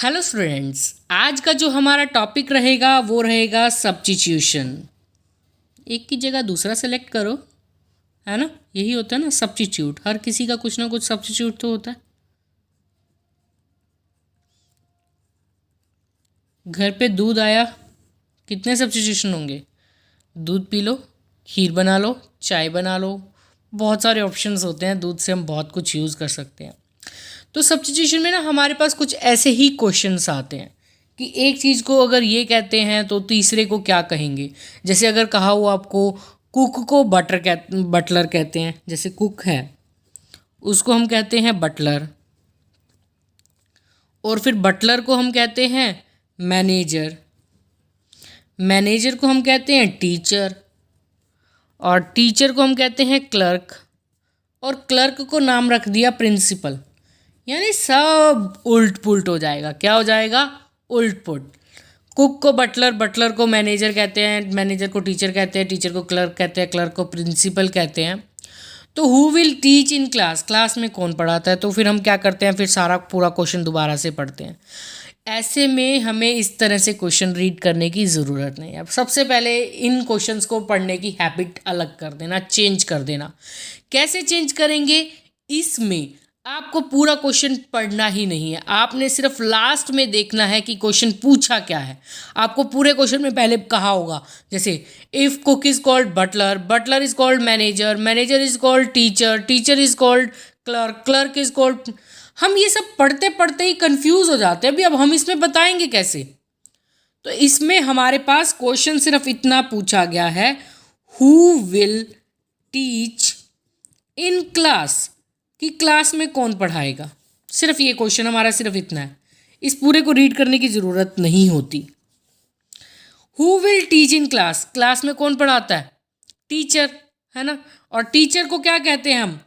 Hello students, आज का जो हमारा टॉपिक रहेगा वो रहेगा सब्स्टिट्यूशन। एक की जगह दूसरा सेलेक्ट करो, है ना। यही होता है ना सब्स्टिट्यूट। हर किसी का कुछ ना कुछ सब्स्टिट्यूट तो होता है। घर पे दूध आया, कितने सब्स्टिट्यूशन होंगे? दूध पी लो, खीर बना लो, चाय बना लो। बहुत सारे ऑप्शंस होते हैं, दूध से हम बहुत कुछ यूज़ कर सकते हैं। तो सब्स्टिट्यूशन में ना हमारे पास कुछ ऐसे ही क्वेश्चंस आते हैं कि एक चीज़ को अगर ये कहते हैं तो तीसरे को क्या कहेंगे। जैसे अगर कहा हो आपको कुक को बटलर कहते हैं, जैसे कुक है उसको हम कहते हैं बटलर, और फिर बटलर को हम कहते हैं मैनेजर, मैनेजर को हम कहते हैं टीचर, और टीचर को हम कहते हैं क्लर्क, और क्लर्क को नाम रख दिया प्रिंसिपल। यानी सब उल्ट पुल्ट हो जाएगा। क्या हो जाएगा? उल्ट पुल्ट। कुक को बटलर, बटलर को मैनेजर कहते हैं, मैनेजर को टीचर कहते हैं, टीचर को क्लर्क कहते हैं, क्लर्क को प्रिंसिपल कहते हैं। तो who will teach in class, class में कौन पढ़ाता है? तो फिर हम क्या करते हैं, फिर सारा पूरा क्वेश्चन दोबारा से पढ़ते हैं। ऐसे में हमें इस तरह से क्वेश्चन रीड करने की ज़रूरत नहीं है। अब सबसे पहले इन क्वेश्चंस को पढ़ने की हैबिट अलग कर देना, चेंज कर देना। कैसे चेंज करेंगे? इसमें आपको पूरा क्वेश्चन पढ़ना ही नहीं है, आपने सिर्फ लास्ट में देखना है कि क्वेश्चन पूछा क्या है। आपको पूरे क्वेश्चन में पहले कहा होगा, जैसे if cook is called butler, butler is called manager, manager is called teacher, teacher is called clerk, clerk is called. हम ये सब पढ़ते पढ़ते ही कंफ्यूज हो जाते हैं। अभी अब हम इसमें बताएंगे कैसे? तो इसमें हमारे पास क्वेश्चन सिर्फ इतना पूछा गया है, who will teach in class, कि क्लास में कौन पढ़ाएगा। सिर्फ ये क्वेश्चन हमारा सिर्फ इतना है, इस पूरे को रीड करने की ज़रूरत नहीं होती। Who will teach in class, class में कौन पढ़ाता है? टीचर, है ना। और टीचर को क्या कहते हैं हम?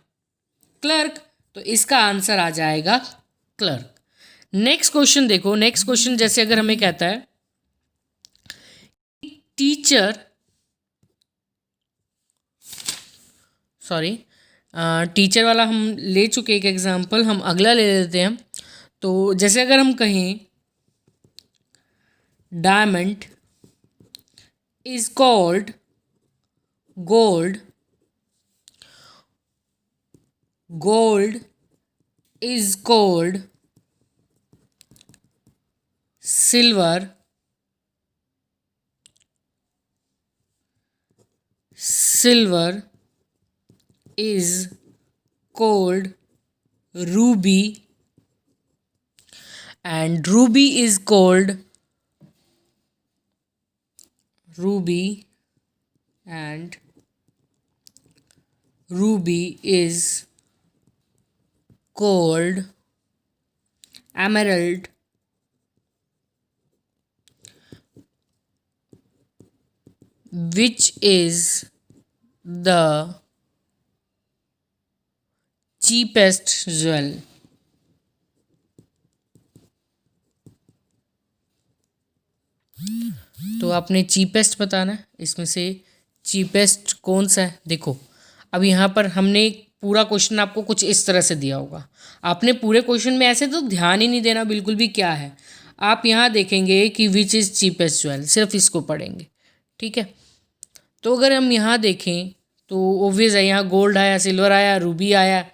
क्लर्क। तो इसका आंसर आ जाएगा क्लर्क। नेक्स्ट क्वेश्चन देखो, नेक्स्ट क्वेश्चन जैसे अगर हमें कहता है टीचर, सॉरी, टीचर वाला हम ले चुके एक एग्जाम्पल, हम अगला ले लेते हैं। तो जैसे अगर हम कहें diamond is called gold, gold is called silver, silver is called ruby, and ruby is called ruby, and ruby is called emerald, which is the cheapest jewel। तो आपने चीपेस्ट बताना है, इसमें से चीपेस्ट कौन सा है। देखो अब यहाँ पर हमने पूरा क्वेश्चन आपको कुछ इस तरह से दिया होगा, आपने पूरे क्वेश्चन में ऐसे तो ध्यान ही नहीं देना बिल्कुल भी क्या है। आप यहाँ देखेंगे कि विच इज़ चीपेस्ट ज्वेल, सिर्फ इसको पढ़ेंगे, ठीक है। तो अगर हम यहाँ देखें तो ओब्वियस है, यहाँ गोल्ड आया, सिल्वर आया, रूबी आया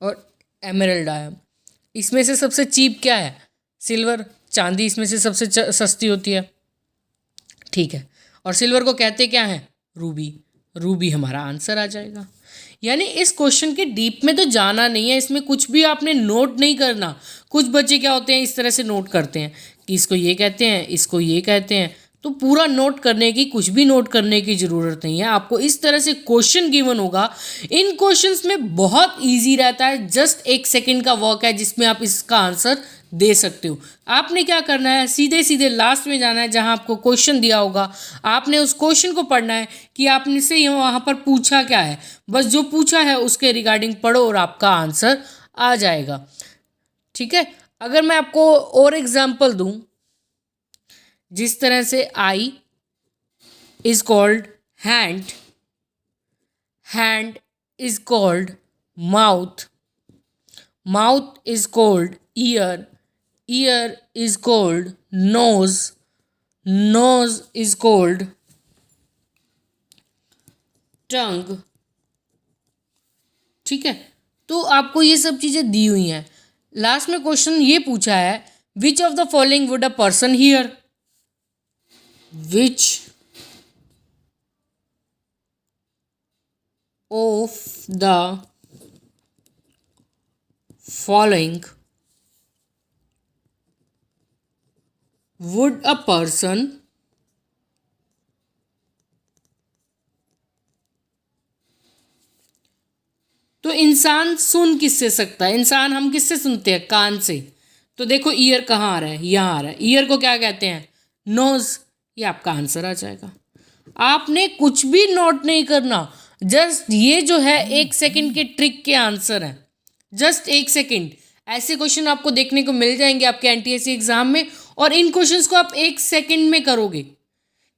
और एमरल्ड आया। इसमें से सबसे चीप क्या है? सिल्वर, चांदी इसमें से सबसे सस्ती होती है, ठीक है। और सिल्वर को कहते क्या है? रूबी। रूबी हमारा आंसर आ जाएगा। यानी इस क्वेश्चन के डीप में तो जाना नहीं है, इसमें कुछ भी आपने नोट नहीं करना। कुछ बच्चे क्या होते हैं, इस तरह से नोट करते हैं कि इसको ये कहते हैं, इसको ये कहते हैं। तो पूरा नोट करने की, कुछ भी नोट करने की ज़रूरत नहीं है। आपको इस तरह से क्वेश्चन गिवन होगा, इन क्वेश्चंस में बहुत इजी रहता है, जस्ट 1 सेकंड का वर्क है जिसमें आप इसका आंसर दे सकते हो। आपने क्या करना है, सीधे सीधे लास्ट में जाना है जहां आपको क्वेश्चन दिया होगा, आपने उस क्वेश्चन को पढ़ना है कि आपने से वहाँ पर पूछा क्या है। बस जो पूछा है उसके रिगार्डिंग पढ़ो और आपका आंसर आ जाएगा, ठीक है। अगर मैं आपको और एग्जाम्पल दूं, जिस तरह से eye is called hand, hand is called mouth, mouth is called ear, ear is called nose, nose is called tongue. ठीक है, तो आपको ये सब चीज़ें दी हुई हैं। लास्ट में क्वेश्चन ये पूछा है, which of the following would a person here, which of the following would a person तो इंसान सुन किससे सकता है, इंसान हम किससे सुनते हैं, कान से। तो देखो ईयर कहाँ आ रहा है, यहाँ आ रहा है, ईयर को क्या कहते हैं, नोज। ये आपका आंसर आ जाएगा। आपने कुछ भी नोट नहीं करना, जस्ट ये जो है 1 सेकंड के ट्रिक के आंसर है, जस्ट 1 सेकंड। ऐसे क्वेश्चन आपको देखने को मिल जाएंगे आपके एनटीएससी एग्जाम में, और इन क्वेश्चंस को आप 1 सेकंड में करोगे।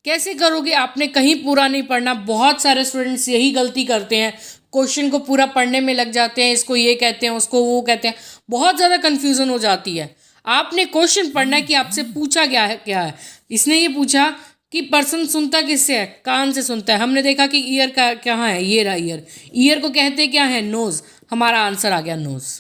कैसे करोगे, आपने कहीं पूरा नहीं पढ़ना। बहुत सारे स्टूडेंट्स यही गलती करते हैं, क्वेश्चन को पूरा पढ़ने में लग जाते हैं, इसको ये कहते हैं, उसको वो कहते हैं, बहुत ज़्यादा कन्फ्यूज़न हो जाती है। आपने क्वेश्चन पढ़ना है कि आपसे पूछा क्या है, क्या है। इसने ये पूछा कि पर्सन सुनता किससे है, कान से सुनता है। हमने देखा कि ईयर का कहाँ है, ये रहा ईयर, ईयर को कहते क्या है, नोज़। हमारा आंसर आ गया नोज़।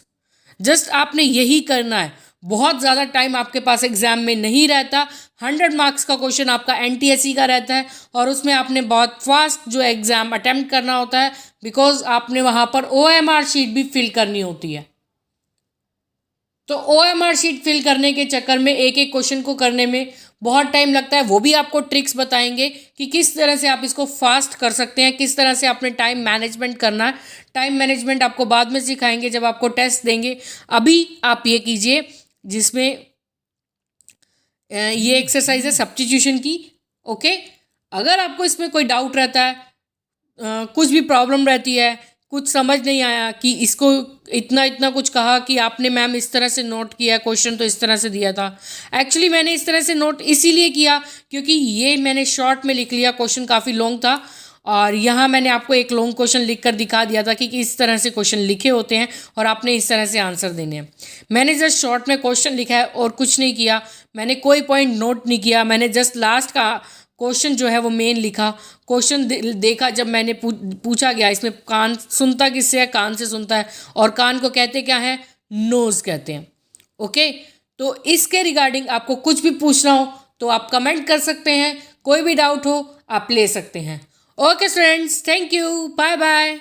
जस्ट आपने यही करना है। बहुत ज़्यादा टाइम आपके पास एग्जाम में नहीं रहता। 100 मार्क्स का क्वेश्चन आपका एनटीएससी का रहता है, और उसमें आपने बहुत फास्ट जो एग्ज़ाम अटेम्प्ट करना होता है, बिकॉज आपने वहाँ पर ओएमआर शीट भी फिल करनी होती है। तो ओएमआर शीट फिल करने के चक्कर में एक एक क्वेश्चन को करने में बहुत टाइम लगता है। वो भी आपको ट्रिक्स बताएंगे कि किस तरह से आप इसको फास्ट कर सकते हैं, किस तरह से आपने टाइम मैनेजमेंट करना है। टाइम मैनेजमेंट आपको बाद में सिखाएंगे जब आपको टेस्ट देंगे। अभी आप ये कीजिए, जिसमें ये एक्सरसाइज है सब्स्टिट्यूशन की। ओके, अगर आपको इसमें कोई डाउट रहता है, कुछ भी प्रॉब्लम रहती है, कुछ समझ नहीं आया कि इसको इतना इतना कुछ कहा कि आपने मैम इस तरह से नोट किया, क्वेश्चन तो इस तरह से दिया था। एक्चुअली मैंने इस तरह से नोट इसीलिए किया क्योंकि ये मैंने शॉर्ट में लिख लिया, क्वेश्चन काफ़ी लॉन्ग था, और यहाँ मैंने आपको एक लॉन्ग क्वेश्चन लिख कर दिखा दिया था कि इस तरह से क्वेश्चन लिखे होते हैं और आपने इस तरह से आंसर देने हैं। मैंने जस्ट शॉर्ट में क्वेश्चन लिखा है और कुछ नहीं किया, मैंने कोई पॉइंट नोट नहीं किया। मैंने जस्ट लास्ट का क्वेश्चन जो है वो मेन लिखा। क्वेश्चन देखा, जब मैंने पूछा गया इसमें कान सुनता किससे है, कान से सुनता है, और कान को कहते क्या है, नोज़ कहते हैं। ओके, तो इसके रिगार्डिंग आपको कुछ भी पूछना हो तो आप कमेंट कर सकते हैं, कोई भी डाउट हो आप ले सकते हैं। Okay students, thank you, bye bye.